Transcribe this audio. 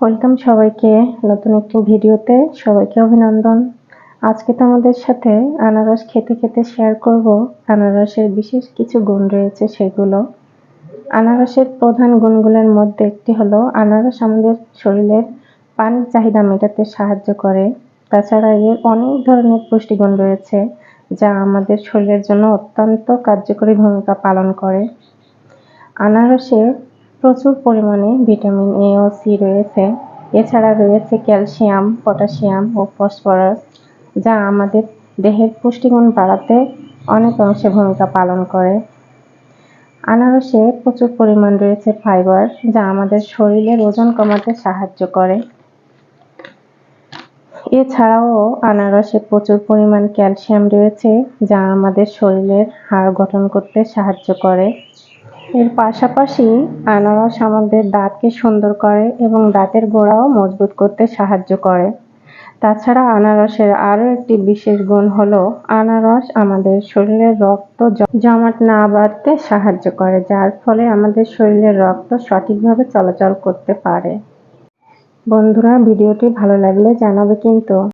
Welcome সবাইকে নতুন একটি ভিডিওতে। সবাইকে অভিনন্দন। আজকে তোমাদের সাথে আনারস খেতে খেতে শেয়ার করব আনারসের বিশেষ কিছু গুণ রয়েছে সেগুলো। আনারসের প্রধান গুণগুলোর মধ্যে একটি হলো আনারস আমাদের শরীরের পানির চাহিদা মেটাতে সাহায্য করে। তাছাড়া এর অনেক ধরনের পুষ্টিগুণ রয়েছে যা আমাদের শরীরের জন্য অত্যন্ত কার্যকরী ভূমিকা পালন করে। আনারসে প্রচুর পরিমাণে ভিটামিন এ ও সি রয়েছে। এছাড়া রয়েছে ক্যালসিয়াম, পটাশিয়াম ও ফসফরাস, যা আমাদের দেহের পুষ্টিগুণ বাড়াতে অনেক অংশে ভূমিকা পালন করে। আনারসে প্রচুর পরিমাণ রয়েছে ফাইবার, যা আমাদের শরীরের ওজন কমাতে সাহায্য করে। এছাড়াও আনারসে প্রচুর পরিমাণ ক্যালসিয়াম রয়েছে, যা আমাদের শরীরের হাড় গঠন করতে সাহায্য করে। এর পাশাপাশি আনারস আমাদের দাঁতকে সুন্দর করে এবং দাঁতের গোড়াও মজবুত করতে সাহায্য করে। তাছাড়া আনারসের আরও একটি বিশেষ গুণ হলো আনারস আমাদের শরীরের রক্ত জমাট না বাড়তে সাহায্য করে, যার ফলে আমাদের শরীরের রক্ত সঠিকভাবে চলাচল করতে পারে। বন্ধুরা, ভিডিওটি ভালো লাগলে জানাবে কিন্তু।